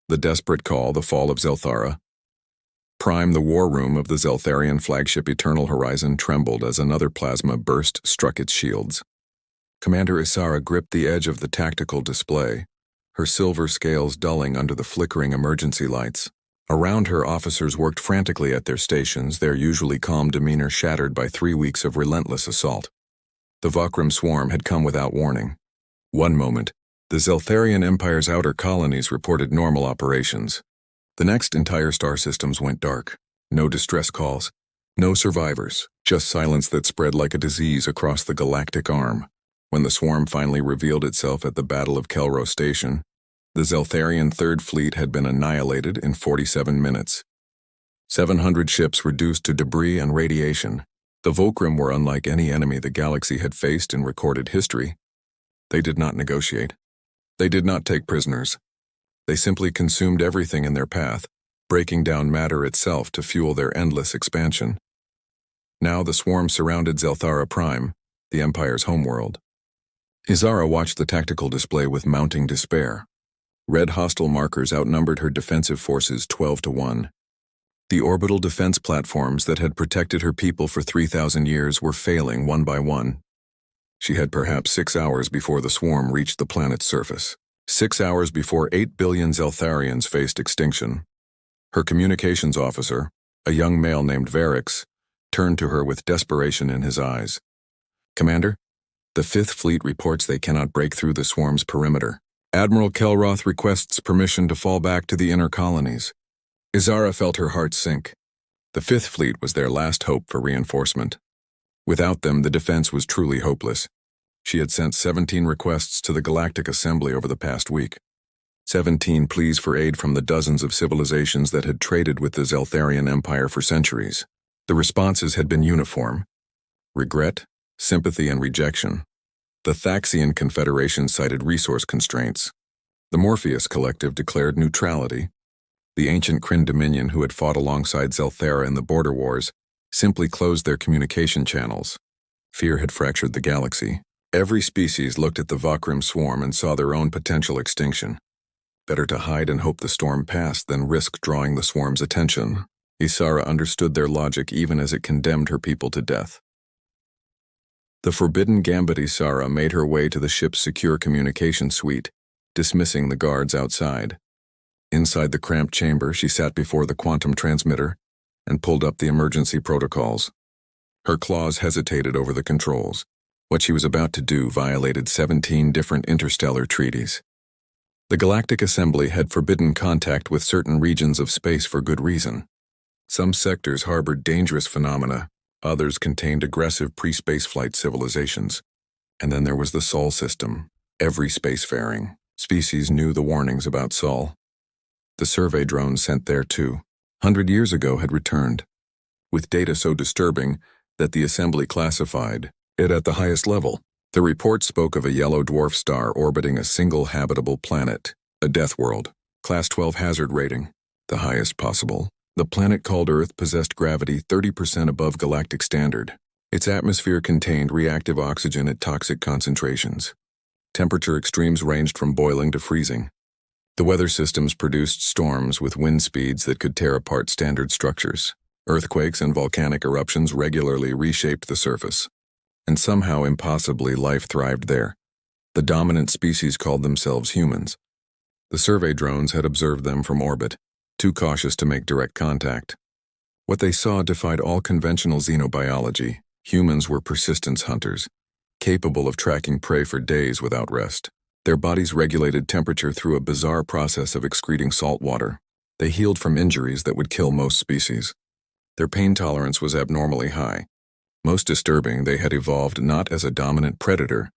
The Desperate Call, The Fall of Zelthara. Prime, the war room of the Zeltharian flagship Eternal Horizon, trembled as another plasma burst struck its shields. Commander Isara gripped the edge of the tactical display, her silver scales dulling under the flickering emergency lights. Around her, officers worked frantically at their stations, their usually calm demeanor shattered by 3 weeks of relentless assault. The Vakrim swarm had come without warning. One moment, the Zeltharian Empire's outer colonies reported normal operations. The next, entire star systems went dark. No distress calls, no survivors, just silence that spread like a disease across the galactic arm. When the swarm finally revealed itself at the Battle of Kelro Station, the Zeltharian Third Fleet had been annihilated in 47 minutes. 700 ships reduced to debris and radiation. The Volcrum were unlike any enemy the galaxy had faced in recorded history. They did not negotiate. They did not take prisoners. They simply consumed everything in their path, breaking down matter itself to fuel their endless expansion. Now the swarm surrounded Zelthara Prime, the Empire's homeworld. Isara watched the tactical display with mounting despair. Red hostile markers outnumbered her defensive forces 12-1. The orbital defense platforms that had protected her people for 3,000 years were failing one by one. She had perhaps 6 hours before the swarm reached the planet's surface. 6 hours before 8 billion Zeltharians faced extinction. Her communications officer, a young male named Varix, turned to her with desperation in his eyes. "Commander, the Fifth Fleet reports they cannot break through the swarm's perimeter. Admiral Kelroth requests permission to fall back to the inner colonies." Isara felt her heart sink. The Fifth Fleet was their last hope for reinforcement. Without them, the defense was truly hopeless. She had sent 17 requests to the Galactic Assembly over the past week. 17 pleas for aid from the dozens of civilizations that had traded with the Zeltharian Empire for centuries. The responses had been uniform: regret, sympathy, and rejection. The Thaxian Confederation cited resource constraints. The Morpheus Collective declared neutrality. The ancient Kryn Dominion, who had fought alongside Zelthara in the border wars, simply closed their communication channels. Fear had fractured the galaxy. Every species looked at the Vakrim swarm and saw their own potential extinction. Better to hide and hope the storm passed than risk drawing the swarm's attention. Isara understood their logic even as it condemned her people to death. The forbidden Gambit Isara made her way to the ship's secure communication suite, dismissing the guards outside. Inside the cramped chamber, she sat before the quantum transmitter and pulled up the emergency protocols. Her claws hesitated over the controls. What she was about to do violated 17 different interstellar treaties. The Galactic Assembly had forbidden contact with certain regions of space for good reason. Some sectors harbored dangerous phenomena, others contained aggressive pre-spaceflight civilizations. And then there was the Sol system. Every spacefaring species knew the warnings about Sol. The survey drones sent there too, 100 years ago, had returned, with data so disturbing that the Assembly classified it at the highest level. The report spoke of a yellow dwarf star orbiting a single habitable planet, a Deathworld, Class 12 hazard rating, the highest possible. The planet called Earth possessed gravity 30% above galactic standard. Its atmosphere contained reactive oxygen at toxic concentrations. Temperature extremes ranged from boiling to freezing. The weather systems produced storms with wind speeds that could tear apart standard structures. Earthquakes and volcanic eruptions regularly reshaped the surface. And somehow, impossibly, life thrived there. The dominant species called themselves humans. The survey drones had observed them from orbit, too cautious to make direct contact. What they saw defied all conventional xenobiology. Humans were persistence hunters, capable of tracking prey for days without rest. Their bodies regulated temperature through a bizarre process of excreting salt water. They healed from injuries that would kill most species. Their pain tolerance was abnormally high. Most disturbing, they had evolved not as a dominant predator,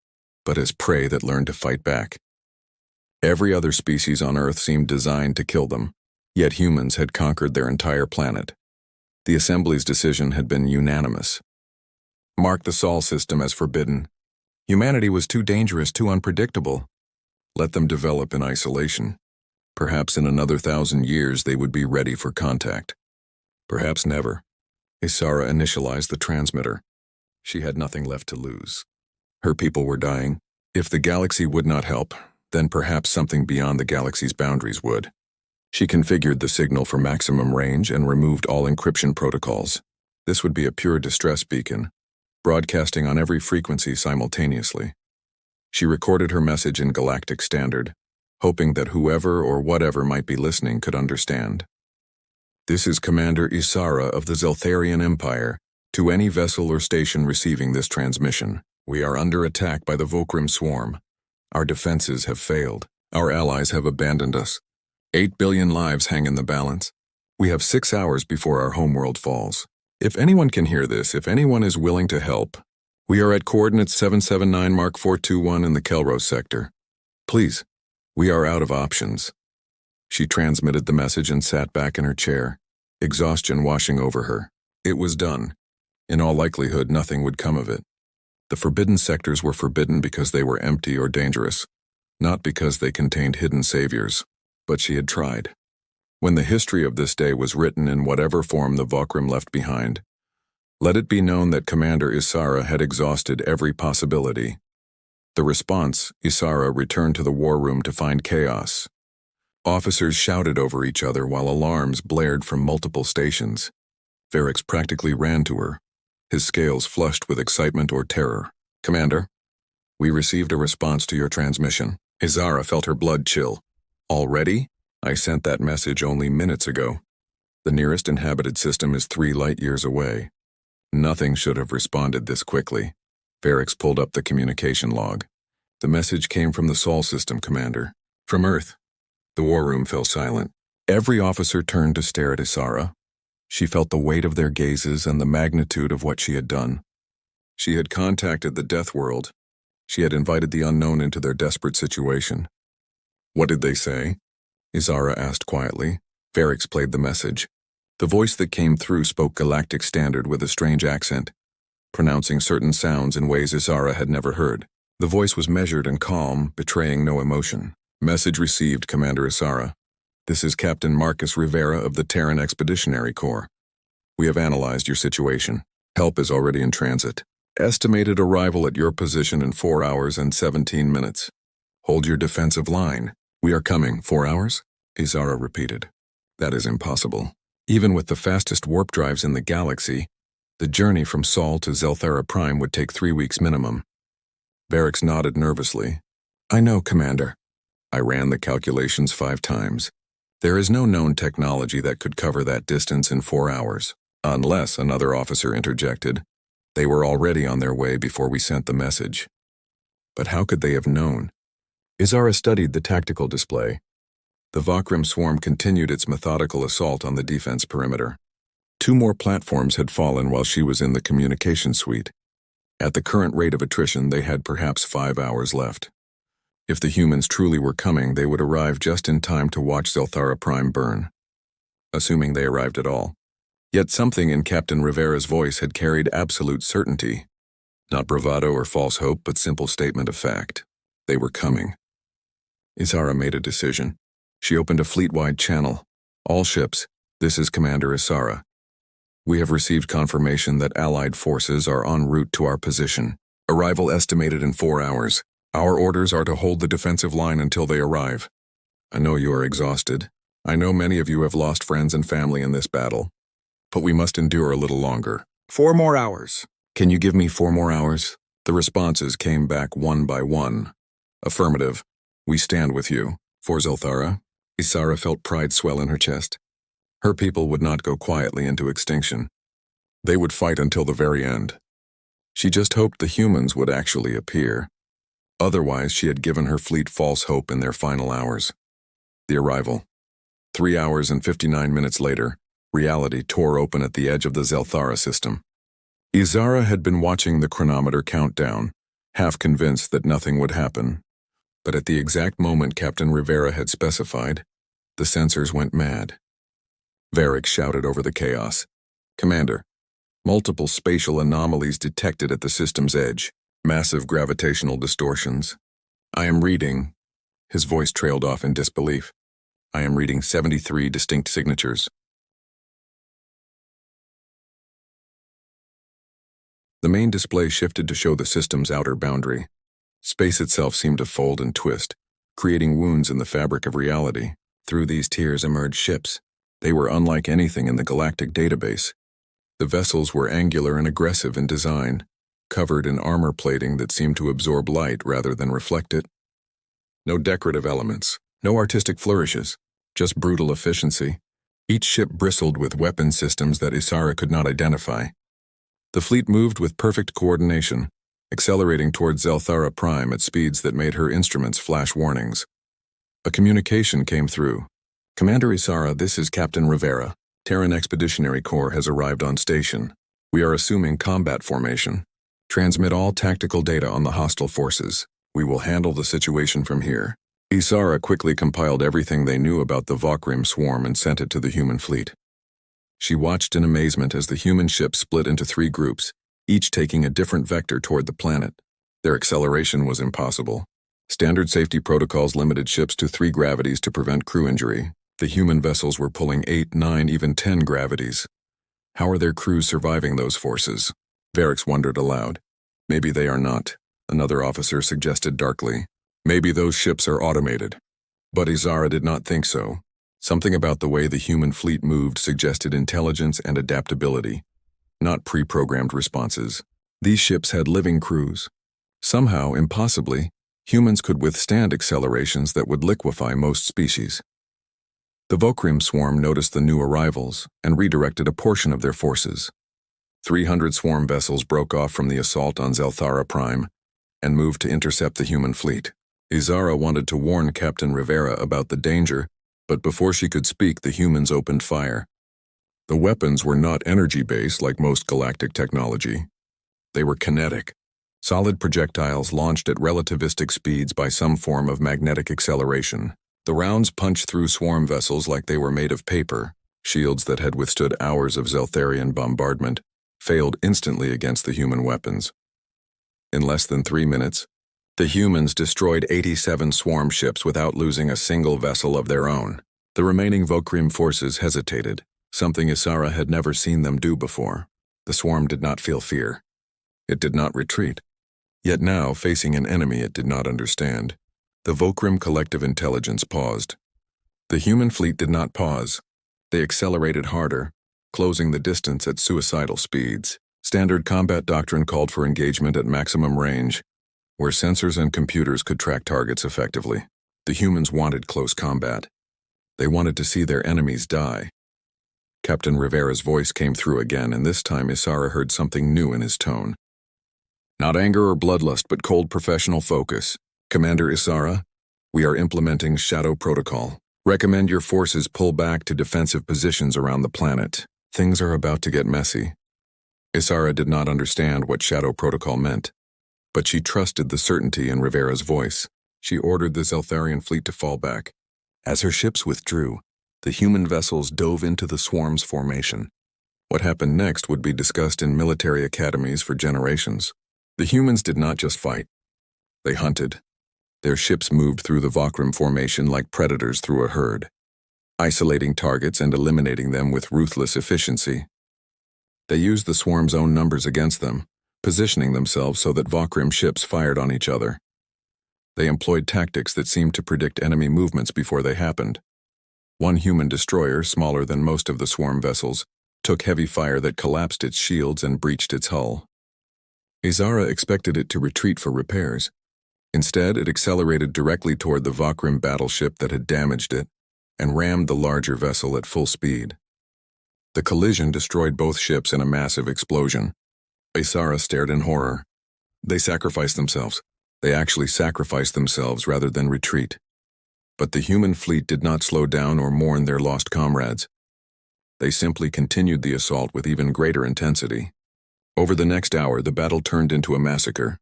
but as prey that learned to fight back. Every other species on Earth seemed designed to kill them, yet humans had conquered their entire planet. The Assembly's decision had been unanimous. Mark the Sol system as forbidden. Humanity was too dangerous, too unpredictable. Let them develop in isolation. Perhaps in another 1,000 years they would be ready for contact. Perhaps never. Isara initialized the transmitter. She had nothing left to lose. Her people were dying. If the galaxy would not help, then perhaps something beyond the galaxy's boundaries would. She configured the signal for maximum range and removed all encryption protocols. This would be a pure distress beacon, broadcasting on every frequency simultaneously. She recorded her message in Galactic Standard, hoping that whoever or whatever might be listening could understand. This is Commander Isara of the Zeltharian Empire. To any vessel or station receiving this transmission, we are under attack by the Vokrim swarm. Our defenses have failed. Our allies have abandoned us. 8 billion lives hang in the balance. We have 6 hours before our homeworld falls. If anyone can hear this, if anyone is willing to help, we are at coordinates 779 Mark 421 in the Kelros sector. Please, we are out of options. She transmitted the message and sat back in her chair, exhaustion washing over her. It was done. In all likelihood, nothing would come of it. The forbidden sectors were forbidden because they were empty or dangerous, not because they contained hidden saviors. But she had tried. When the history of this day was written in whatever form the Vokrim left behind, let it be known that Commander Isara had exhausted every possibility. The response, Isara returned to the war room to find chaos. Officers shouted over each other while alarms blared from multiple stations. Varix practically ran to her, his scales flushed with excitement or terror. Commander, we received a response to your transmission. Isara felt her blood chill. Already? I sent that message only minutes ago. The nearest inhabited system is 3 light-years away. Nothing should have responded this quickly. Varix pulled up the communication log. The message came from the Sol system, Commander. From Earth. The war room fell silent. Every officer turned to stare at Isara. She felt the weight of their gazes and the magnitude of what she had done. She had contacted the Deathworld. She had invited the unknown into their desperate situation. What did they say? Isara asked quietly. Varix played the message. The voice that came through spoke Galactic Standard with a strange accent, pronouncing certain sounds in ways Isara had never heard. The voice was measured and calm, betraying no emotion. Message received, Commander Isara. This is Captain Marcus Rivera of the Terran Expeditionary Corps. We have analyzed your situation. Help is already in transit. Estimated arrival at your position in 4 hours and 17 minutes. Hold your defensive line. We are coming. 4 hours? Isara repeated. That is impossible. Even with the fastest warp drives in the galaxy, the journey from Sol to Zelthara Prime would take 3 weeks minimum. Varix nodded nervously. I know, Commander. I ran the calculations 5 times. There is no known technology that could cover that distance in 4 hours, unless another officer interjected. They were already on their way before we sent the message. But how could they have known? Isara studied the tactical display. The Vokrim swarm continued its methodical assault on the defense perimeter. 2 more platforms had fallen while she was in the communication suite. At the current rate of attrition, they had perhaps 5 hours left. If the humans truly were coming, they would arrive just in time to watch Zelthara Prime burn. Assuming they arrived at all. Yet something in Captain Rivera's voice had carried absolute certainty. Not bravado or false hope, but simple statement of fact. They were coming. Isara made a decision. She opened a fleet-wide channel. All ships, this is Commander Isara. We have received confirmation that Allied forces are en route to our position. Arrival estimated in 4 hours. Our orders are to hold the defensive line until they arrive. I know you are exhausted. I know many of you have lost friends and family in this battle. But we must endure a little longer. 4 more hours. Can you give me 4 more hours? The responses came back one by one. Affirmative. We stand with you. For Zelthara, Isara felt pride swell in her chest. Her people would not go quietly into extinction. They would fight until the very end. She just hoped the humans would actually appear. Otherwise, she had given her fleet false hope in their final hours. The arrival. 3 hours and 59 minutes later, reality tore open at the edge of the Zelthara system. Isara had been watching the chronometer count down, half convinced that nothing would happen. But at the exact moment Captain Rivera had specified, the sensors went mad. Varix shouted over the chaos. Commander, multiple spatial anomalies detected at the system's edge. Massive gravitational distortions. I am reading. His voice trailed off in disbelief. I am reading 73 distinct signatures. The main display shifted to show the system's outer boundary. Space itself seemed to fold and twist, creating wounds in the fabric of reality. Through these tiers emerged ships. They were unlike anything in the galactic database. The vessels were angular and aggressive in design, covered in armor plating that seemed to absorb light rather than reflect it. No decorative elements, no artistic flourishes, just brutal efficiency. Each ship bristled with weapon systems that Isara could not identify. The fleet moved with perfect coordination, accelerating towards Zelthara Prime at speeds that made her instruments flash warnings. A communication came through. "Commander Isara, this is Captain Rivera. Terran Expeditionary Corps has arrived on station. We are assuming combat formation. Transmit all tactical data on the hostile forces. We will handle the situation from here." Isara quickly compiled everything they knew about the Vokrim swarm and sent it to the human fleet. She watched in amazement as the human ships split into 3 groups, each taking a different vector toward the planet. Their acceleration was impossible. Standard safety protocols limited ships to 3 gravities to prevent crew injury. The human vessels were pulling 8, 9, even 10 gravities. How are their crews surviving those forces? Varix wondered aloud. Maybe they are not, another officer suggested darkly. Maybe those ships are automated. But Isara did not think so. Something about the way the human fleet moved suggested intelligence and adaptability, not pre-programmed responses. These ships had living crews. Somehow, impossibly, humans could withstand accelerations that would liquefy most species. The Vokrim swarm noticed the new arrivals and redirected a portion of their forces. 300 swarm vessels broke off from the assault on Zelthara Prime and moved to intercept the human fleet. Isara wanted to warn Captain Rivera about the danger, but before she could speak, the humans opened fire. The weapons were not energy-based like most galactic technology. They were kinetic, solid projectiles launched at relativistic speeds by some form of magnetic acceleration. The rounds punched through swarm vessels like they were made of paper. Shields that had withstood hours of Zeltharian bombardment failed instantly against the human weapons. In less than 3 minutes, the humans destroyed 87 swarm ships without losing a single vessel of their own. The remaining Vokrim forces hesitated, something Isara had never seen them do before. The swarm did not feel fear. It did not retreat. Yet now, facing an enemy it did not understand, the Vokrim collective intelligence paused. The human fleet did not pause. They accelerated harder, closing the distance at suicidal speeds. Standard combat doctrine called for engagement at maximum range, where sensors and computers could track targets effectively. The humans wanted close combat. They wanted to see their enemies die. Captain Rivera's voice came through again, and this time Isara heard something new in his tone. "Not anger or bloodlust, but cold professional focus. Commander Isara, we are implementing Shadow Protocol. Recommend your forces pull back to defensive positions around the planet. Things are about to get messy." Isara did not understand what Shadow Protocol meant, but she trusted the certainty in Rivera's voice. She ordered the Zeltharian fleet to fall back. As her ships withdrew, the human vessels dove into the swarm's formation. What happened next would be discussed in military academies for generations. The humans did not just fight. They hunted. Their ships moved through the Vokrim formation like predators through a herd, isolating targets and eliminating them with ruthless efficiency. They used the swarm's own numbers against them, positioning themselves so that Vokrim ships fired on each other. They employed tactics that seemed to predict enemy movements before they happened. One human destroyer, smaller than most of the swarm vessels, took heavy fire that collapsed its shields and breached its hull. Isara expected it to retreat for repairs. Instead, it accelerated directly toward the Vokrim battleship that had damaged it and rammed the larger vessel at full speed. The collision destroyed both ships in a massive explosion. Isara stared in horror. They sacrificed themselves. They actually sacrificed themselves rather than retreat. But the human fleet did not slow down or mourn their lost comrades. They simply continued the assault with even greater intensity. Over the next hour, the battle turned into a massacre.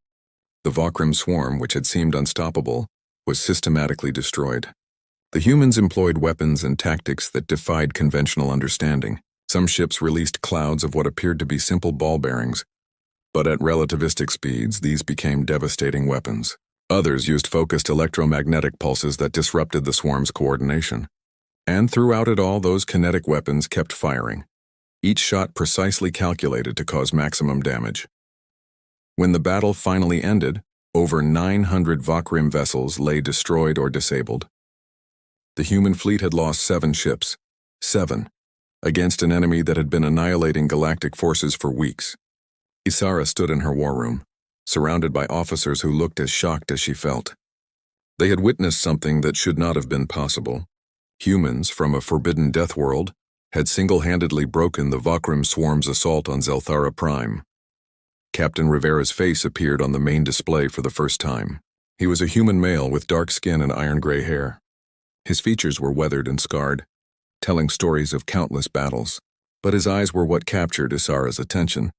The Vokrim swarm, which had seemed unstoppable, was systematically destroyed. The humans employed weapons and tactics that defied conventional understanding. Some ships released clouds of what appeared to be simple ball bearings, but at relativistic speeds, these became devastating weapons. Others used focused electromagnetic pulses that disrupted the swarm's coordination. And throughout it all, those kinetic weapons kept firing, each shot precisely calculated to cause maximum damage. When the battle finally ended, over 900 Vokrim vessels lay destroyed or disabled. The human fleet had lost 7 ships. 7. Against an enemy that had been annihilating galactic forces for weeks. Isara stood in her war room, surrounded by officers who looked as shocked as she felt. They had witnessed something that should not have been possible. Humans from a forbidden Deathworld had single-handedly broken the Vakrim swarm's assault on Zelthara Prime. Captain Rivera's face appeared on the main display for the first time. He was a human male with dark skin and iron-gray hair. His features were weathered and scarred, telling stories of countless battles. But his eyes were what captured Isara's attention.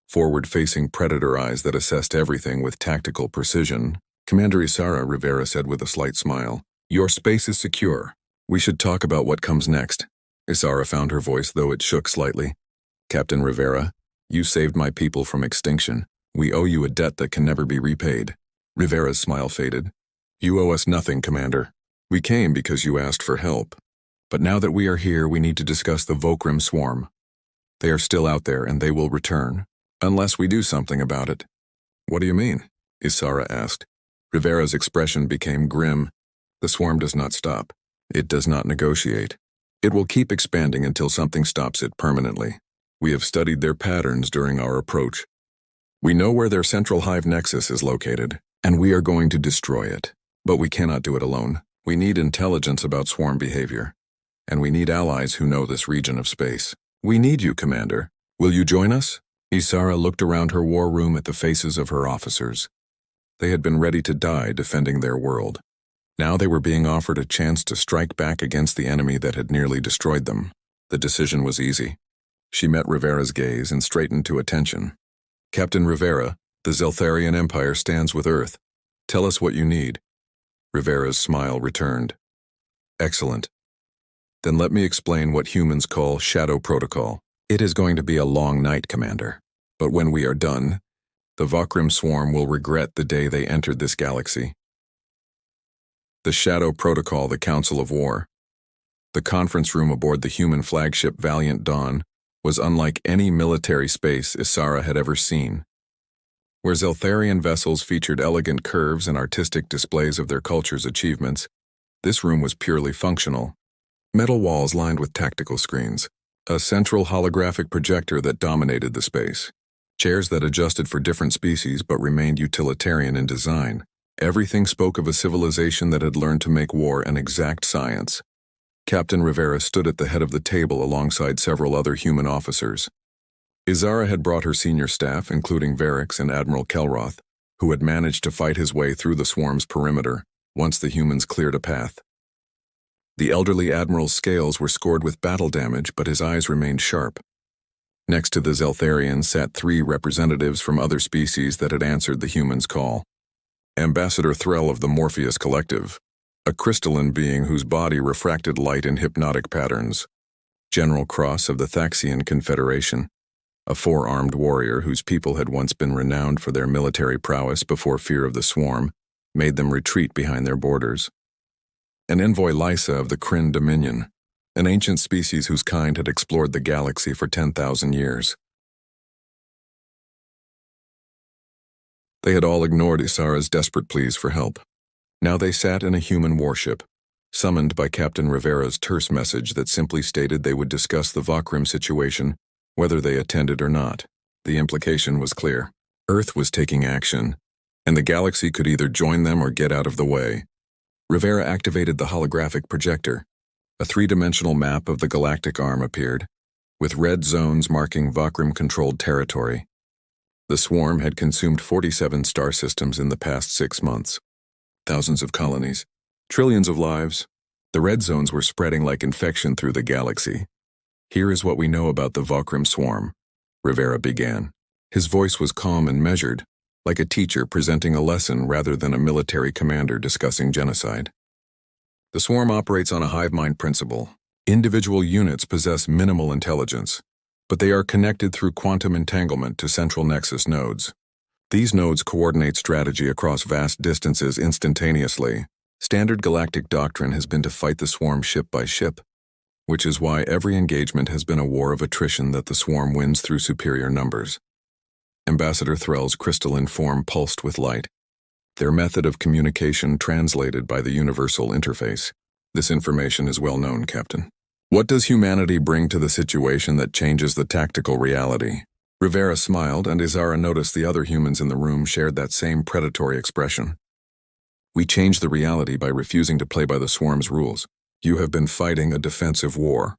Forward-facing predator eyes that assessed everything with tactical precision. Commander Isara, Rivera said with a slight smile, "Your space is secure. We should talk about what comes next." Isara found her voice, though it shook slightly. "Captain Rivera, you saved my people from extinction. We owe you a debt that can never be repaid." Rivera's smile faded. "You owe us nothing, Commander. We came because you asked for help. But now that we are here, we need to discuss the Vakrim swarm. They are still out there, and they will return, unless we do something about it." "What do you mean?" Isara asked. Rivera's expression became grim. "The swarm does not stop. It does not negotiate. It will keep expanding until something stops it permanently. We have studied their patterns during our approach. We know where their central hive nexus is located, and we are going to destroy it. But we cannot do it alone. We need intelligence about swarm behavior, and we need allies who know this region of space. We need you, Commander. Will you join us?" Isara looked around her war room at the faces of her officers. They had been ready to die defending their world. Now they were being offered a chance to strike back against the enemy that had nearly destroyed them. The decision was easy. She met Rivera's gaze and straightened to attention. "Captain Rivera, the Zeltharian Empire stands with Earth. Tell us what you need." Rivera's smile returned. "Excellent. Then let me explain what humans call Shadow Protocol. It is going to be a long night, Commander. But when we are done, the Vakrim swarm will regret the day they entered this galaxy. The Shadow Protocol, the Council of War. The conference room aboard the human flagship Valiant Dawn was unlike any military space Isara had ever seen. Where Zeltharian vessels featured elegant curves and artistic displays of their culture's achievements, this room was purely functional. Metal walls lined with tactical screens, a central holographic projector that dominated the space, chairs that adjusted for different species but remained utilitarian in design. Everything spoke of a civilization that had learned to make war an exact science. Captain Rivera stood at the head of the table alongside several other human officers. Isara had brought her senior staff, including Varix and Admiral Kelroth, who had managed to fight his way through the swarm's perimeter once the humans cleared a path. The elderly Admiral's scales were scored with battle damage, but his eyes remained sharp. Next to the Zeltharians sat 3 representatives from other species that had answered the humans' call. Ambassador Threll of the Morpheus Collective, a crystalline being whose body refracted light in hypnotic patterns. General Cross of the Thaxian Confederation, a 4-armed warrior whose people had once been renowned for their military prowess before fear of the swarm made them retreat behind their borders. An envoy Lysa of the Kryn Dominion, an ancient species whose kind had explored the galaxy for 10,000 years. They had all ignored Isara's desperate pleas for help. Now they sat in a human warship, summoned by Captain Rivera's terse message that simply stated they would discuss the Vakrim situation, whether they attended or not. The implication was clear. Earth was taking action, and the galaxy could either join them or get out of the way. Rivera activated the holographic projector. A 3-dimensional map of the galactic arm appeared, with red zones marking Vakrim-controlled territory. The swarm had consumed 47 star systems in the past 6 months. Thousands of colonies, trillions of lives. The red zones were spreading like infection through the galaxy. "Here is what we know about the Vakrim swarm," Rivera began. His voice was calm and measured, like a teacher presenting a lesson rather than a military commander discussing genocide. "The swarm operates on a hive mind principle. Individual units possess minimal intelligence, but they are connected through quantum entanglement to central nexus nodes. These nodes coordinate strategy across vast distances instantaneously. Standard galactic doctrine has been to fight the swarm ship by ship, which is why every engagement has been a war of attrition that the swarm wins through superior numbers." Ambassador Threll's crystalline form pulsed with light, their method of communication translated by the universal interface. This information is well known, Captain. What does humanity bring to the situation that changes the tactical reality? Rivera smiled, and Izara noticed the other humans in the room shared that same predatory expression. We change the reality by refusing to play by the swarm's rules. You have been fighting a defensive war,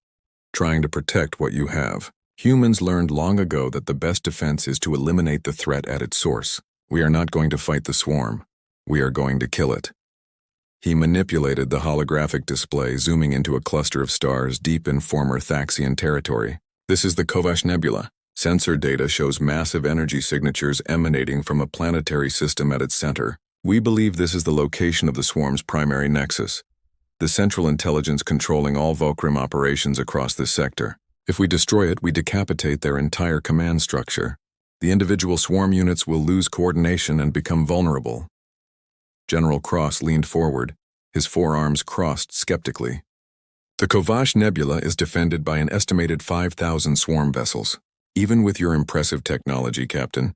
trying to protect what you have. Humans learned long ago that the best defense is to eliminate the threat at its source. We are not going to fight the swarm. We are going to kill it. He manipulated the holographic display, zooming into a cluster of stars deep in former Thaxian territory. This is the Kovash Nebula. Sensor data shows massive energy signatures emanating from a planetary system at its center. We believe this is the location of the swarm's primary nexus, the central intelligence controlling all Volcrum operations across this sector. If we destroy it, we decapitate their entire command structure. The individual swarm units will lose coordination and become vulnerable. General Cross leaned forward, his forearms crossed skeptically. The Kovash Nebula is defended by an estimated 5,000 swarm vessels. Even with your impressive technology, Captain,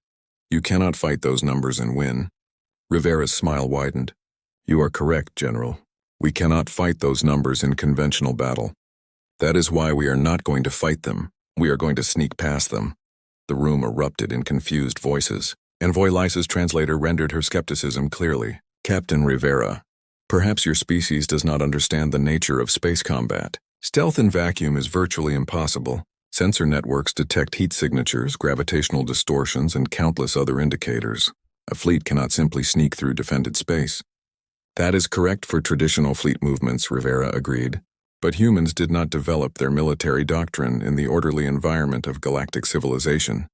you cannot fight those numbers and win. Rivera's smile widened. You are correct, General. We cannot fight those numbers in conventional battle. That is why we are not going to fight them. We are going to sneak past them. The room erupted in confused voices. Envoy Lysa's translator rendered her skepticism clearly. Captain Rivera, perhaps your species does not understand the nature of space combat. Stealth in vacuum is virtually impossible. Sensor networks detect heat signatures, gravitational distortions, and countless other indicators. A fleet cannot simply sneak through defended space. That is correct for traditional fleet movements, Rivera agreed. But humans did not develop their military doctrine in the orderly environment of galactic civilization.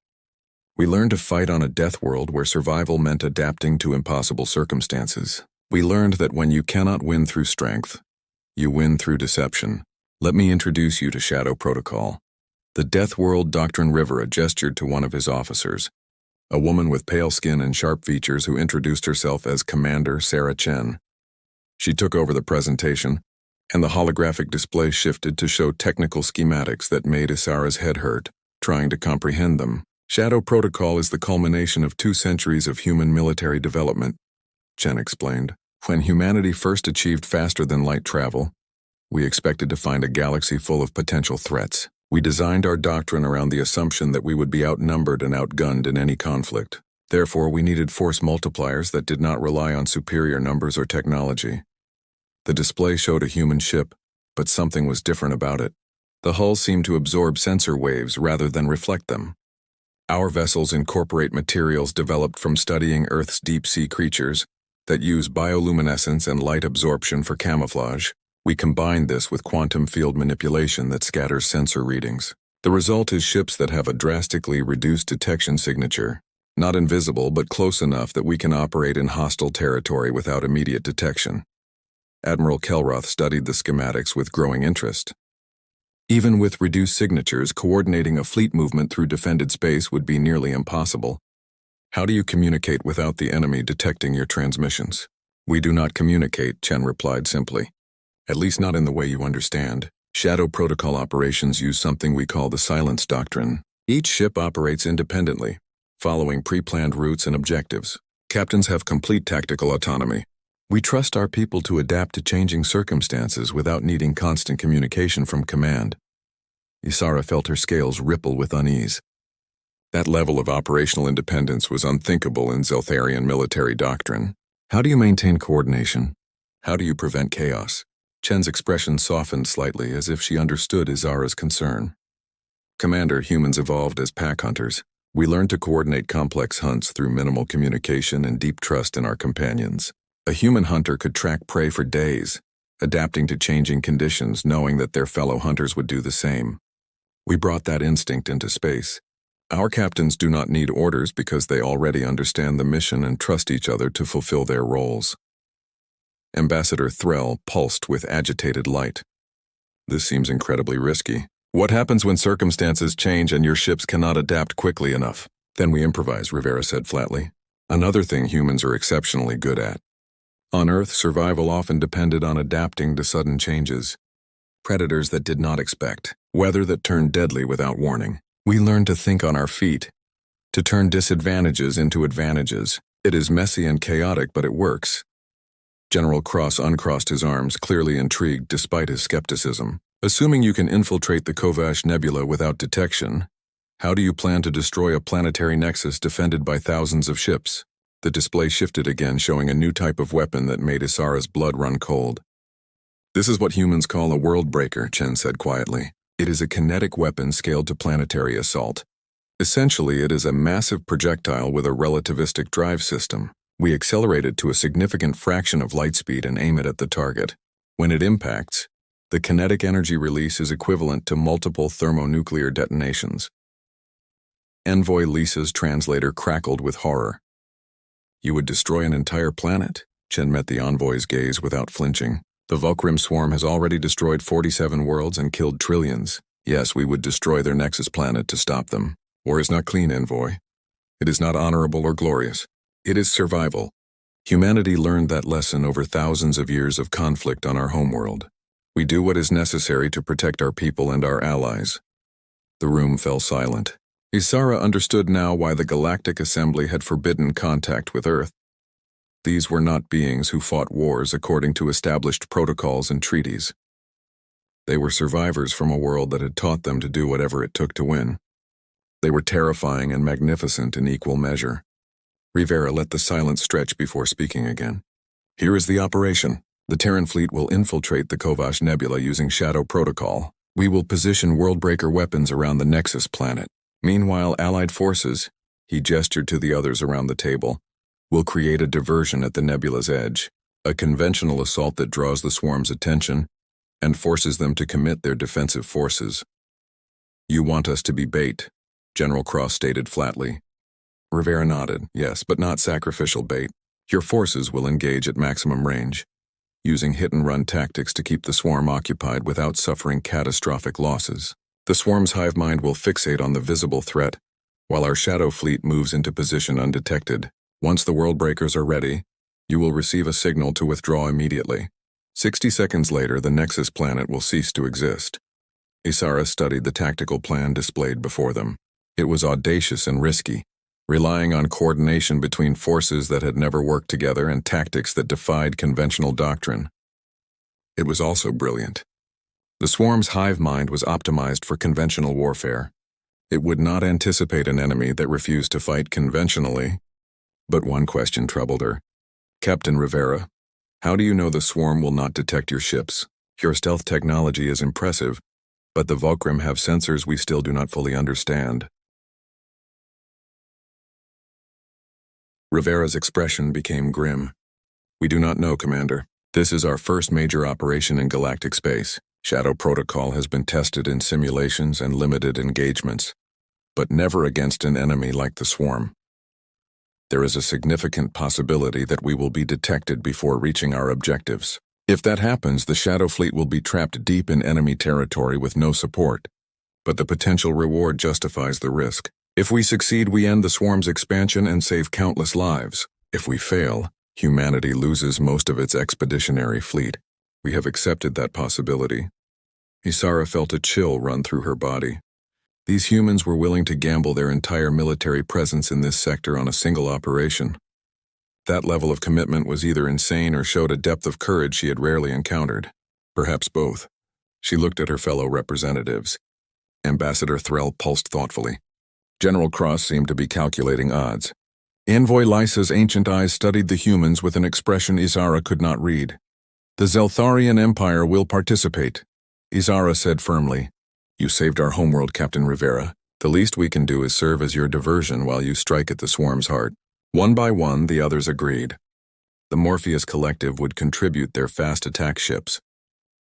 We learned to fight on a death world where survival meant adapting to impossible circumstances. We learned that when you cannot win through strength, you win through deception. Let me introduce you to Shadow Protocol. The Deathworld Doctrine. Rivera gestured to one of his officers, a woman with pale skin and sharp features who introduced herself as Commander Sarah Chen. She took over the presentation, and the holographic display shifted to show technical schematics that made Isara's head hurt, trying to comprehend them. Shadow Protocol is the culmination of 2 centuries of human military development, Chen explained. When humanity first achieved faster-than-light travel, we expected to find a galaxy full of potential threats. We designed our doctrine around the assumption that we would be outnumbered and outgunned in any conflict. Therefore, we needed force multipliers that did not rely on superior numbers or technology. The display showed a human ship, but something was different about it. The hull seemed to absorb sensor waves rather than reflect them. Our vessels incorporate materials developed from studying Earth's deep-sea creatures that use bioluminescence and light absorption for camouflage. We combine this with quantum field manipulation that scatters sensor readings. The result is ships that have a drastically reduced detection signature, not invisible but close enough that we can operate in hostile territory without immediate detection. Admiral Kelroth studied the schematics with growing interest. Even with reduced signatures, coordinating a fleet movement through defended space would be nearly impossible. How do you communicate without the enemy detecting your transmissions? We do not communicate, Chen replied simply. At least not in the way you understand. Shadow Protocol operations use something we call the Silence Doctrine. Each ship operates independently, following pre-planned routes and objectives. Captains have complete tactical autonomy. We trust our people to adapt to changing circumstances without needing constant communication from command. Isara felt her scales ripple with unease. That level of operational independence was unthinkable in Zeltharian military doctrine. How do you maintain coordination? How do you prevent chaos? Chen's expression softened slightly as if she understood Isara's concern. Commander, humans evolved as pack hunters. We learned to coordinate complex hunts through minimal communication and deep trust in our companions. A human hunter could track prey for days, adapting to changing conditions, knowing that their fellow hunters would do the same. We brought that instinct into space. Our captains do not need orders because they already understand the mission and trust each other to fulfill their roles. Ambassador Threll pulsed with agitated light. This seems incredibly risky. What happens when circumstances change and your ships cannot adapt quickly enough? Then we improvise, Rivera said flatly. Another thing humans are exceptionally good at. On Earth, survival often depended on adapting to sudden changes. Predators that did not expect, weather that turned deadly without warning. We learned to think on our feet, to turn disadvantages into advantages. It is messy and chaotic, but it works. General Cross uncrossed his arms, clearly intrigued despite his skepticism. Assuming you can infiltrate the Kovash Nebula without detection, how do you plan to destroy a planetary nexus defended by thousands of ships? The display shifted again, showing a new type of weapon that made Isara's blood run cold. This is what humans call a world breaker, Chen said quietly. It is a kinetic weapon scaled to planetary assault. Essentially, it is a massive projectile with a relativistic drive system. We accelerate it to a significant fraction of light speed and aim it at the target. When it impacts, the kinetic energy release is equivalent to multiple thermonuclear detonations. Envoy Lisa's translator crackled with horror. You would destroy an entire planet? Chen met the envoy's gaze without flinching. The Volkrim swarm has already destroyed 47 worlds and killed trillions. Yes, we would destroy their nexus planet to stop them. War is not clean, envoy. It is not honorable or glorious. It is survival. Humanity learned that lesson over thousands of years of conflict on our homeworld. We do what is necessary to protect our people and our allies. The room fell silent. Isara understood now why the Galactic Assembly had forbidden contact with Earth. These were not beings who fought wars according to established protocols and treaties. They were survivors from a world that had taught them to do whatever it took to win. They were terrifying and magnificent in equal measure. Rivera let the silence stretch before speaking again. Here is the operation. The Terran fleet will infiltrate the Kovash Nebula using Shadow Protocol. We will position worldbreaker weapons around the Nexus planet. Meanwhile, Allied forces, he gestured to the others around the table, will create a diversion at the nebula's edge, a conventional assault that draws the swarm's attention and forces them to commit their defensive forces. You want us to be bait, General Cross stated flatly. Rivera nodded, yes, but not sacrificial bait. Your forces will engage at maximum range, using hit-and-run tactics to keep the swarm occupied without suffering catastrophic losses. The swarm's hive mind will fixate on the visible threat, while our shadow fleet moves into position undetected. Once the world breakers are ready, you will receive a signal to withdraw immediately. 60 seconds later, the Nexus planet will cease to exist. Isara studied the tactical plan displayed before them. It was audacious and risky, relying on coordination between forces that had never worked together and tactics that defied conventional doctrine. It was also brilliant. The swarm's hive mind was optimized for conventional warfare. It would not anticipate an enemy that refused to fight conventionally. But one question troubled her. Captain Rivera, how do you know the swarm will not detect your ships? Your stealth technology is impressive, but the Volkrim have sensors we still do not fully understand. Rivera's expression became grim. We do not know, Commander. This is our first major operation in galactic space. Shadow Protocol has been tested in simulations and limited engagements, but never against an enemy like the swarm. There is a significant possibility that we will be detected before reaching our objectives. If that happens, the Shadow Fleet will be trapped deep in enemy territory with no support. But the potential reward justifies the risk. If we succeed, we end the swarm's expansion and save countless lives. If we fail, humanity loses most of its expeditionary fleet. We have accepted that possibility. Isara felt a chill run through her body. These humans were willing to gamble their entire military presence in this sector on a single operation. That level of commitment was either insane or showed a depth of courage she had rarely encountered. Perhaps both. She looked at her fellow representatives. Ambassador Threll pulsed thoughtfully. General Cross seemed to be calculating odds. Envoy Lysa's ancient eyes studied the humans with an expression Isara could not read. The Zeltharian Empire will participate, Isara said firmly. You saved our homeworld, Captain Rivera. The least we can do is serve as your diversion while you strike at the swarm's heart. One by one, the others agreed. The Morpheus Collective would contribute their fast attack ships.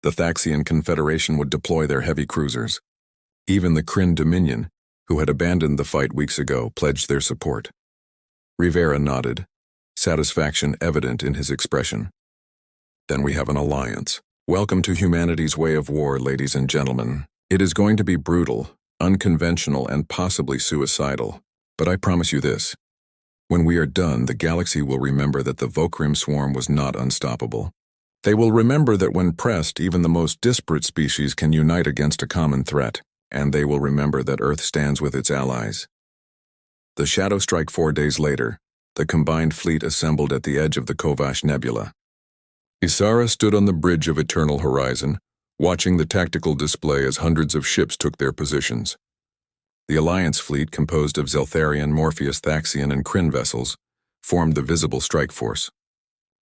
The Thaxian Confederation would deploy their heavy cruisers. Even the Kryn Dominion, who had abandoned the fight weeks ago, pledged their support. Rivera nodded, satisfaction evident in his expression. Then we have an alliance. Welcome to humanity's way of war, ladies and gentlemen. It is going to be brutal, unconventional, and possibly suicidal. But I promise you this. When we are done, the galaxy will remember that the Volkrim swarm was not unstoppable. They will remember that when pressed, even the most disparate species can unite against a common threat, and they will remember that Earth stands with its allies. The shadow strike 4 days later, the combined fleet assembled at the edge of the Kovash Nebula. Isara stood on the bridge of Eternal Horizon, watching the tactical display as hundreds of ships took their positions. The Alliance fleet, composed of Zeltharian, Morpheus, Thaxian, and Kryn vessels, formed the visible strike force.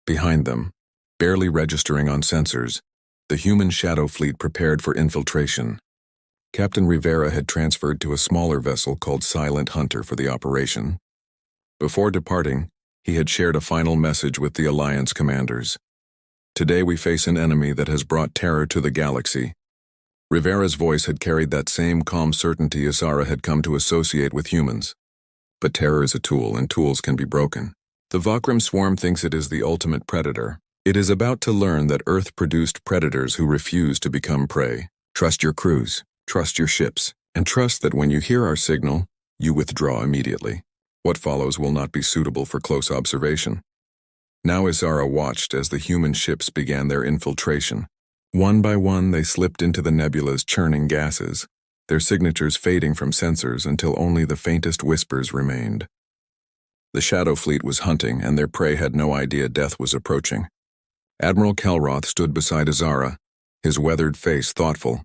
Behind them, barely registering on sensors, the human shadow fleet prepared for infiltration. Captain Rivera had transferred to a smaller vessel called Silent Hunter for the operation. Before departing, he had shared a final message with the Alliance commanders. Today we face an enemy that has brought terror to the galaxy. Rivera's voice had carried that same calm certainty Isara had come to associate with humans. But terror is a tool, and tools can be broken. The Vakrim swarm thinks it is the ultimate predator. It is about to learn that Earth produced predators who refuse to become prey. Trust your crews, trust your ships, and trust that when you hear our signal, you withdraw immediately. What follows will not be suitable for close observation. Now Isara watched as the human ships began their infiltration. One by one they slipped into the nebula's churning gases, their signatures fading from sensors until only the faintest whispers remained. The Shadow Fleet was hunting, and their prey had no idea death was approaching. Admiral Kelroth stood beside Isara, his weathered face thoughtful.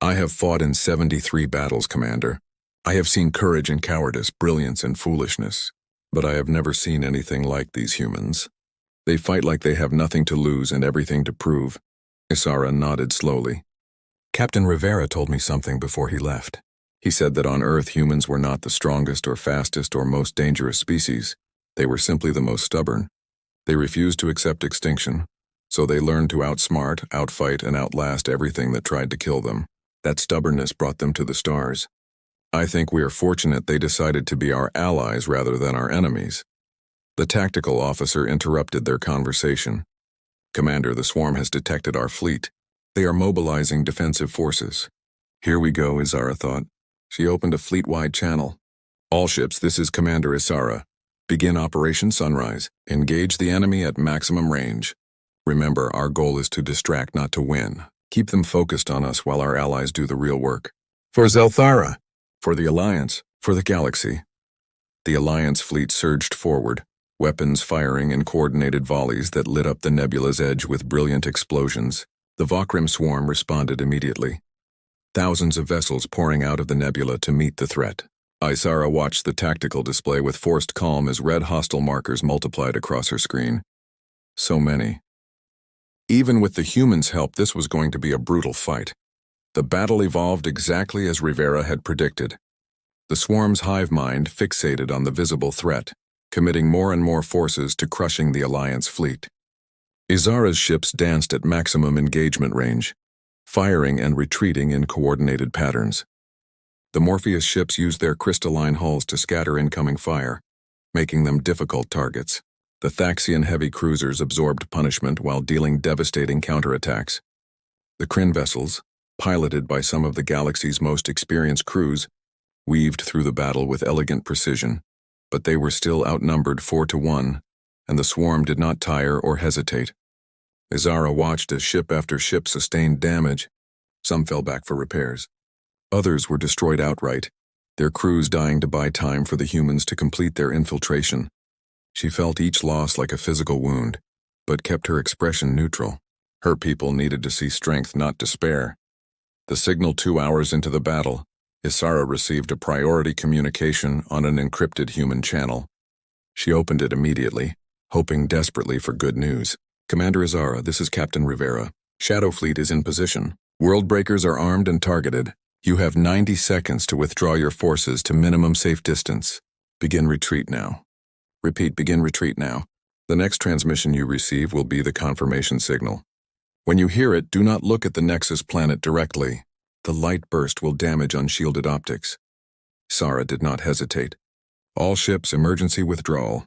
"I have fought in 73 battles, Commander. I have seen courage and cowardice, brilliance and foolishness, but I have never seen anything like these humans. They fight like they have nothing to lose and everything to prove." Isara nodded slowly. "Captain Rivera told me something before he left. He said that on Earth humans were not the strongest or fastest or most dangerous species. They were simply the most stubborn. They refused to accept extinction, so they learned to outsmart, outfight, and outlast everything that tried to kill them. That stubbornness brought them to the stars. I think we are fortunate they decided to be our allies rather than our enemies." The tactical officer interrupted their conversation. "Commander, the swarm has detected our fleet. They are mobilizing defensive forces." Here we go, Isara thought. She opened a fleet-wide channel. "All ships, this is Commander Isara. Begin Operation Sunrise. Engage the enemy at maximum range. Remember, our goal is to distract, not to win. Keep them focused on us while our allies do the real work. For Zelthara, for the Alliance, for the galaxy." The Alliance fleet surged forward, weapons firing in coordinated volleys that lit up the nebula's edge with brilliant explosions. The Vakrim swarm responded immediately. Thousands of vessels pouring out of the nebula to meet the threat. Isara watched the tactical display with forced calm as red hostile markers multiplied across her screen. So many. Even with the humans' help, this was going to be a brutal fight. The battle evolved exactly as Rivera had predicted. The swarm's hive mind fixated on the visible threat, committing more and more forces to crushing the Alliance fleet. Isara's ships danced at maximum engagement range, firing and retreating in coordinated patterns. The Morpheus ships used their crystalline hulls to scatter incoming fire, making them difficult targets. The Thaxian heavy cruisers absorbed punishment while dealing devastating counterattacks. The Kryn vessels, piloted by some of the galaxy's most experienced crews, weaved through the battle with elegant precision, but they were still outnumbered 4-1, and the swarm did not tire or hesitate. Isara watched as ship after ship sustained damage. Some fell back for repairs. Others were destroyed outright, their crews dying to buy time for the humans to complete their infiltration. She felt each loss like a physical wound, but kept her expression neutral. Her people needed to see strength, not despair. The signal 2 hours into the battle, Isara received a priority communication on an encrypted human channel. She opened it immediately, hoping desperately for good news. "Commander Isara, this is Captain Rivera. Shadow Fleet is in position. World breakers are armed and targeted. You have 90 seconds to withdraw your forces to minimum safe distance. Begin retreat now." Repeat, begin retreat now. The next transmission you receive will be the confirmation signal. When you hear it, do not look at the Nexus planet directly. The light burst will damage unshielded optics. Isara did not hesitate. "All ships, emergency withdrawal.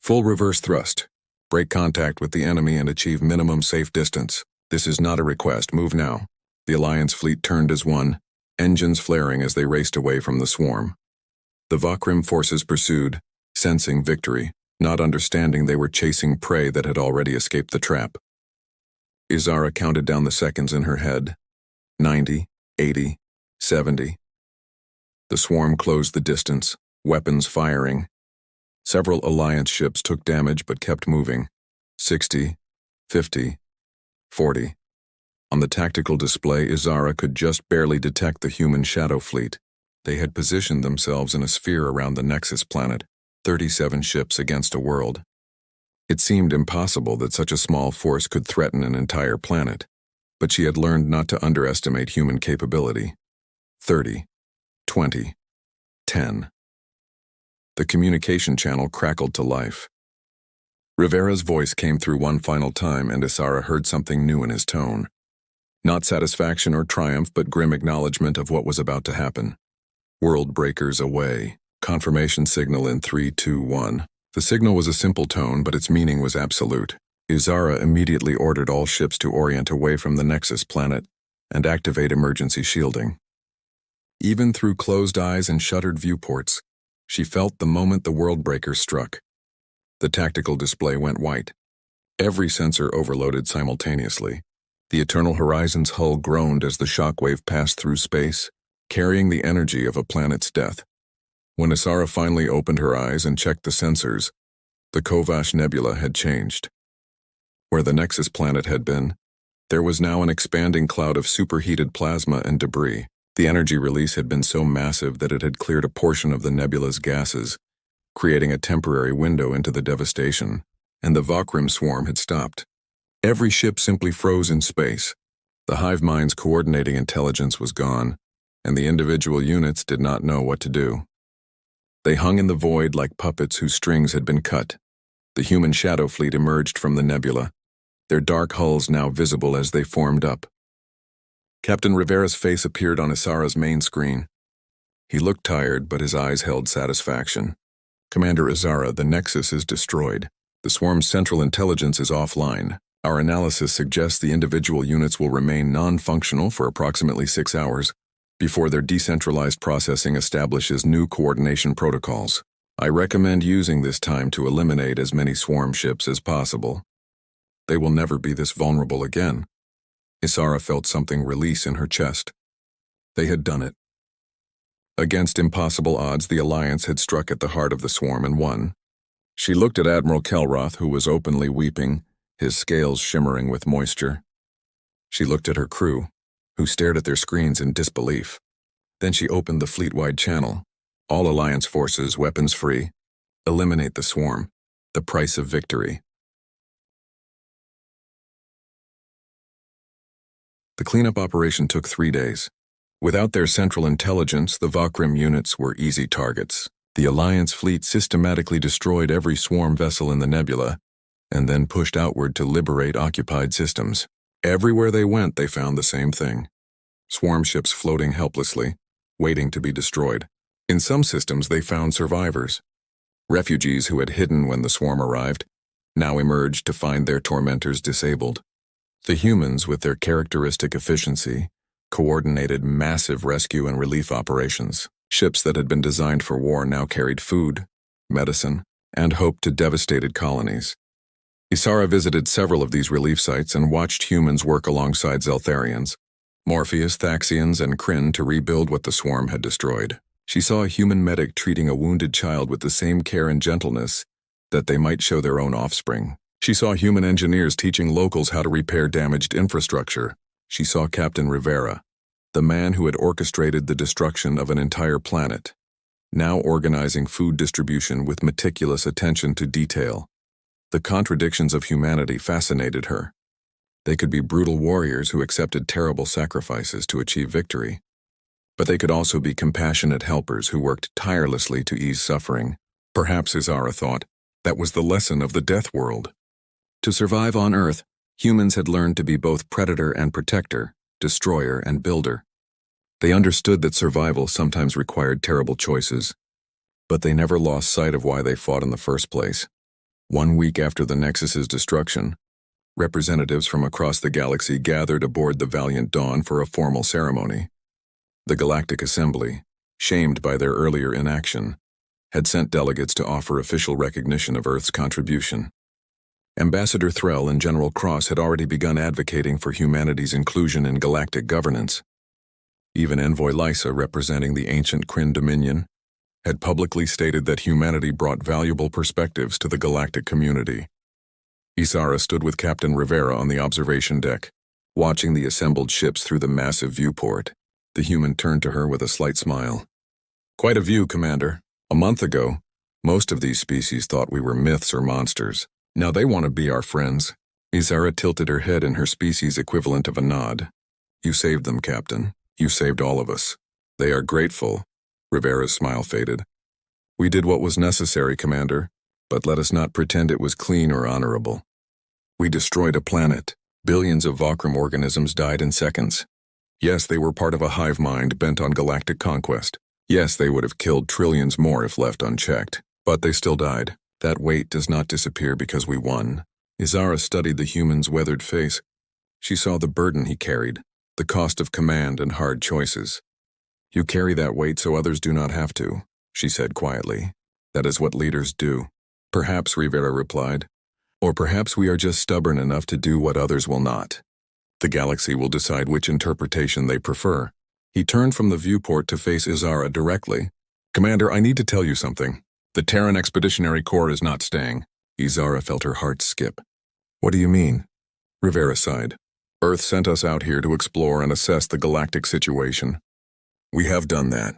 Full reverse thrust. Break contact with the enemy and achieve minimum safe distance. This is not a request. Move now." The Alliance fleet turned as one, engines flaring as they raced away from the swarm. The Vakrim forces pursued, sensing victory, not understanding they were chasing prey that had already escaped the trap. Isara counted down the seconds in her head. 90, 80, 70. The swarm closed the distance, weapons firing. Several Alliance ships took damage but kept moving. 60, 50, 40. On the tactical display, Izara could just barely detect the human shadow fleet. They had positioned themselves in a sphere around the Nexus planet, 37 ships against a world. It seemed impossible that such a small force could threaten an entire planet, but she had learned not to underestimate human capability. 30, 20, 10. The communication channel crackled to life. Rivera's voice came through one final time, and Izara heard something new in his tone. Not satisfaction or triumph, but grim acknowledgement of what was about to happen. World breakers away. Confirmation signal in 3, 2, 1. The signal was a simple tone, but its meaning was absolute. Izara immediately ordered all ships to orient away from the Nexus planet and activate emergency shielding. Even through closed eyes and shuttered viewports, she felt the moment the world breaker struck. The tactical display went white. Every sensor overloaded simultaneously. The Eternal Horizon's hull groaned as the shockwave passed through space, carrying the energy of a planet's death. When Izara finally opened her eyes and checked the sensors, the Kovash Nebula had changed. Where the Nexus planet had been, there was now an expanding cloud of superheated plasma and debris. The energy release had been so massive that it had cleared a portion of the nebula's gases, creating a temporary window into the devastation, and the Vakrim swarm had stopped. Every ship simply froze in space. The hive mind's coordinating intelligence was gone, and the individual units did not know what to do. They hung in the void like puppets whose strings had been cut. The human shadow fleet emerged from the nebula, their dark hulls now visible as they formed up. Captain Rivera's face appeared on Izara's main screen. He looked tired, but his eyes held satisfaction. Commander Izara, the Nexus is destroyed. The swarm's central intelligence is offline. Our analysis suggests the individual units will remain non-functional for approximately 6 hours before their decentralized processing establishes new coordination protocols. I recommend using this time to eliminate as many swarm ships as possible. They will never be this vulnerable again. Izara felt something release in her chest. They had done it. Against impossible odds, the Alliance had struck at the heart of the swarm and won. She looked at Admiral Kelroth, who was openly weeping, his scales shimmering with moisture. She looked at her crew, who stared at their screens in disbelief. Then she opened the fleet-wide channel. All Alliance forces, weapons free. Eliminate the swarm. The price of victory. The cleanup operation took 3 days. Without their central intelligence, the Vakrim units were easy targets. The Alliance fleet systematically destroyed every swarm vessel in the nebula, and then pushed outward to liberate occupied systems. Everywhere they went, they found the same thing. Swarm ships floating helplessly, waiting to be destroyed. In some systems, they found survivors. Refugees who had hidden when the swarm arrived, now emerged to find their tormentors disabled. The humans, with their characteristic efficiency, coordinated massive rescue and relief operations. Ships that had been designed for war now carried food, medicine, and hope to devastated colonies. Izara visited several of these relief sites and watched humans work alongside Zeltharians, Morpheus, Thaxians, and Kryn to rebuild what the swarm had destroyed. She saw a human medic treating a wounded child with the same care and gentleness that they might show their own offspring. She saw human engineers teaching locals how to repair damaged infrastructure. She saw Captain Rivera, the man who had orchestrated the destruction of an entire planet, now organizing food distribution with meticulous attention to detail. The contradictions of humanity fascinated her. They could be brutal warriors who accepted terrible sacrifices to achieve victory, but they could also be compassionate helpers who worked tirelessly to ease suffering. Perhaps, Izara thought, that was the lesson of the Deathworld. To survive on Earth, humans had learned to be both predator and protector, destroyer and builder. They understood that survival sometimes required terrible choices, but they never lost sight of why they fought in the first place. 1 week after the Nexus's destruction, representatives from across the galaxy gathered aboard the Valiant Dawn for a formal ceremony. The Galactic Assembly, shamed by their earlier inaction, had sent delegates to offer official recognition of Earth's contribution. Ambassador Threll and General Cross had already begun advocating for humanity's inclusion in galactic governance. Even Envoy Lysa, representing the ancient Kryn Dominion, had publicly stated that humanity brought valuable perspectives to the galactic community. Isara stood with Captain Rivera on the observation deck, watching the assembled ships through the massive viewport. The human turned to her with a slight smile. "Quite a view, Commander. A month ago, most of these species thought we were myths or monsters. Now they want to be our friends." Isara tilted her head in her species equivalent of a nod. "You saved them, Captain. You saved all of us. They are grateful." Rivera's smile faded. "We did what was necessary, Commander, but let us not pretend it was clean or honorable. We destroyed a planet. Billions of Vokrum organisms died in seconds. Yes, they were part of a hive mind bent on galactic conquest. Yes, they would have killed trillions more if left unchecked. But they still died. That weight does not disappear because we won." Isara studied the human's weathered face. She saw the burden he carried, the cost of command and hard choices. "You carry that weight so others do not have to," she said quietly. "That is what leaders do." "Perhaps," Rivera replied. "Or perhaps we are just stubborn enough to do what others will not. The galaxy will decide which interpretation they prefer." He turned from the viewport to face Isara directly. "Commander, I need to tell you something. The Terran Expeditionary Corps is not staying." Isara felt her heart skip. "What do you mean?" Rivera sighed. "Earth sent us out here to explore and assess the galactic situation. We have done that.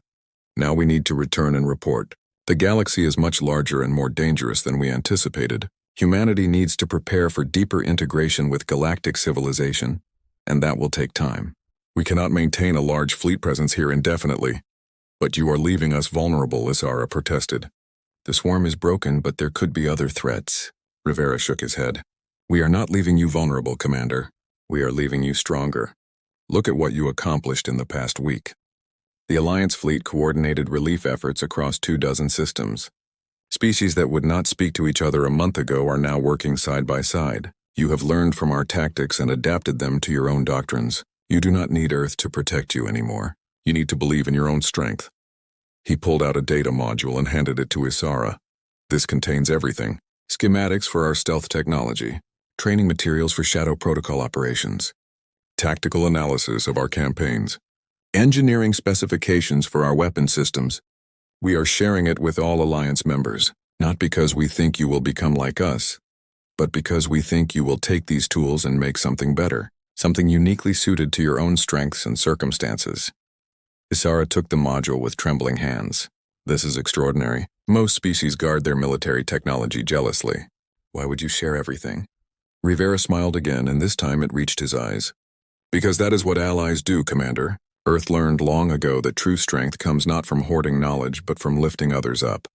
Now we need to return and report. The galaxy is much larger and more dangerous than we anticipated. Humanity needs to prepare for deeper integration with galactic civilization, and that will take time. We cannot maintain a large fleet presence here indefinitely." "But you are leaving us vulnerable," Isara protested. "The swarm is broken, but there could be other threats." Rivera shook his head. "We are not leaving you vulnerable, Commander. We are leaving you stronger. Look at what you accomplished in the past week." The Alliance fleet coordinated relief efforts across 24 systems. Species that would not speak to each other a month ago are now working side by side. You have learned from our tactics and adapted them to your own doctrines. You do not need Earth to protect you anymore. You need to believe in your own strength. He pulled out a data module and handed it to Isara. "This contains everything. Schematics for our stealth technology, training materials for Shadow Protocol operations, tactical analysis of our campaigns, engineering specifications for our weapon systems. We are sharing it with all Alliance members, not because we think you will become like us, but because we think you will take these tools and make something better, something uniquely suited to your own strengths and circumstances." Isara took the module with trembling hands. "This is extraordinary. Most species guard their military technology jealously. Why would you share everything?" Rivera smiled again, and this time it reached his eyes. "Because that is what allies do, Commander. Earth learned long ago that true strength comes not from hoarding knowledge, but from lifting others up.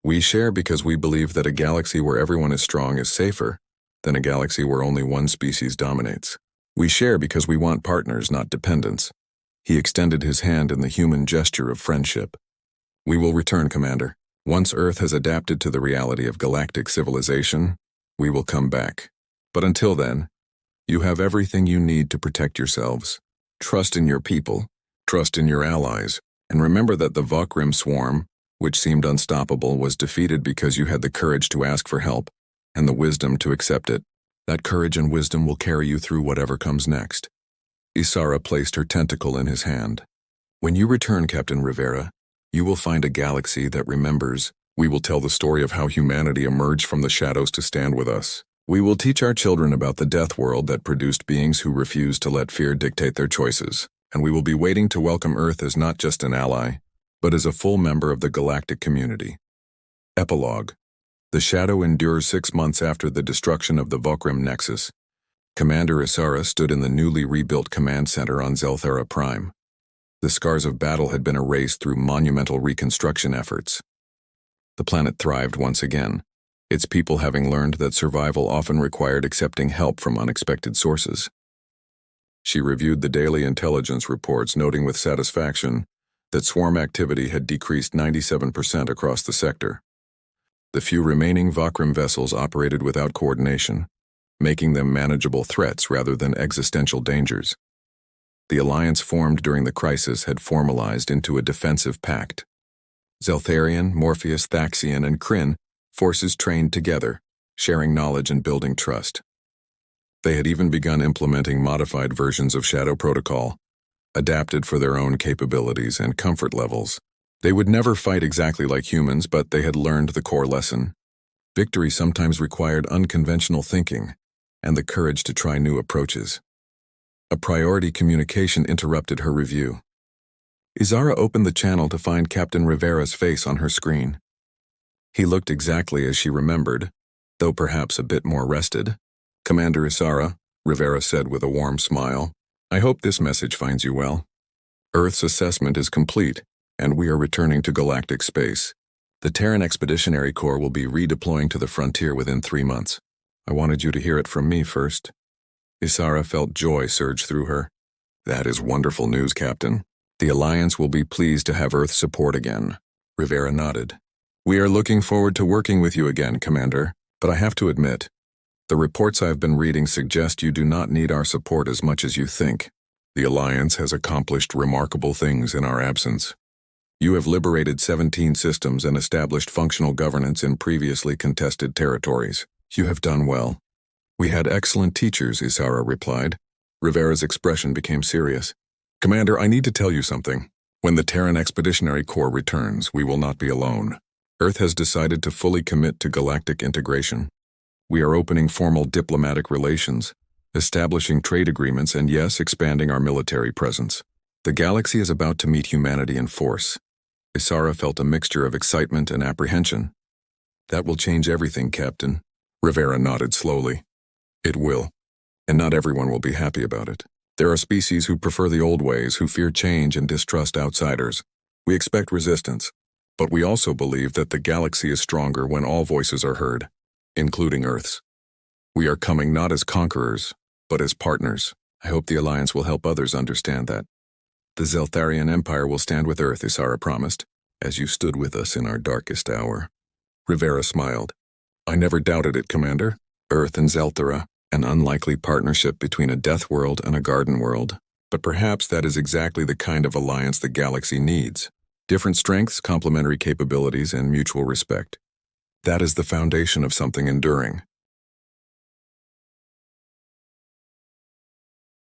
We share because we believe that a galaxy where everyone is strong is safer than a galaxy where only one species dominates. We share because we want partners, not dependents." He extended his hand in the human gesture of friendship. "We will return, Commander. Once Earth has adapted to the reality of galactic civilization, we will come back. But until then, you have everything you need to protect yourselves. Trust in your people, trust in your allies, and remember that the Vokrum swarm, which seemed unstoppable, was defeated because you had the courage to ask for help and the wisdom to accept it. That courage and wisdom will carry you through whatever comes next." Isara placed her tentacle in his hand. "When you return, Captain Rivera, you will find a galaxy that remembers. We will tell the story of how humanity emerged from the shadows to stand with us. We will teach our children about the Deathworld that produced beings who refused to let fear dictate their choices. And we will be waiting to welcome Earth as not just an ally, but as a full member of the galactic community." Epilogue. The Shadow endures 6 months after the destruction of the Vokrum Nexus. Commander Isara stood in the newly rebuilt command center on Zelthara Prime. The scars of battle had been erased through monumental reconstruction efforts. The planet thrived once again, its people having learned that survival often required accepting help from unexpected sources. She reviewed the daily intelligence reports, noting with satisfaction that swarm activity had decreased 97% across the sector. The few remaining Vokrum vessels operated without coordination, making them manageable threats rather than existential dangers. The alliance formed during the crisis had formalized into a defensive pact. Zeltharian, Morpheus, Thaxian, and Kryn forces trained together, sharing knowledge and building trust. They had even begun implementing modified versions of Shadow Protocol, adapted for their own capabilities and comfort levels. They would never fight exactly like humans, but they had learned the core lesson. Victory sometimes required unconventional thinking and the courage to try new approaches. A priority communication interrupted her review. Izara opened the channel to find Captain Rivera's face on her screen. He looked exactly as she remembered, though perhaps a bit more rested. "Commander Izara," Rivera said with a warm smile, "I hope this message finds you well. Earth's assessment is complete, and we are returning to galactic space. The Terran Expeditionary Corps will be redeploying to the frontier within 3 months. I wanted you to hear it from me first." Izara felt joy surge through her. "That is wonderful news, Captain. The Alliance will be pleased to have Earth support again." Rivera nodded. "We are looking forward to working with you again, Commander, but I have to admit, the reports I've been reading suggest you do not need our support as much as you think. The Alliance has accomplished remarkable things in our absence. You have liberated 17 systems and established functional governance in previously contested territories. You have done well." "We had excellent teachers," Izara replied. Rivera's expression became serious. "Commander, I need to tell you something. When the Terran Expeditionary Corps returns, we will not be alone. Earth has decided to fully commit to galactic integration. We are opening formal diplomatic relations, establishing trade agreements, and yes, expanding our military presence. The galaxy is about to meet humanity in force." Izara felt a mixture of excitement and apprehension. "That will change everything, Captain." Rivera nodded slowly. "It will. And not everyone will be happy about it. There are species who prefer the old ways, who fear change and distrust outsiders. We expect resistance, but we also believe that the galaxy is stronger when all voices are heard, including Earth's. We are coming not as conquerors, but as partners. I hope the Alliance will help others understand that. The Zeltharian Empire will stand with Earth," Izara promised, "as you stood with us in our darkest hour." Rivera smiled. "I never doubted it, Commander. Earth and Zelthara, an unlikely partnership between a death world and a garden world. But perhaps that is exactly the kind of alliance the galaxy needs. Different strengths, complementary capabilities, and mutual respect. That is the foundation of something enduring."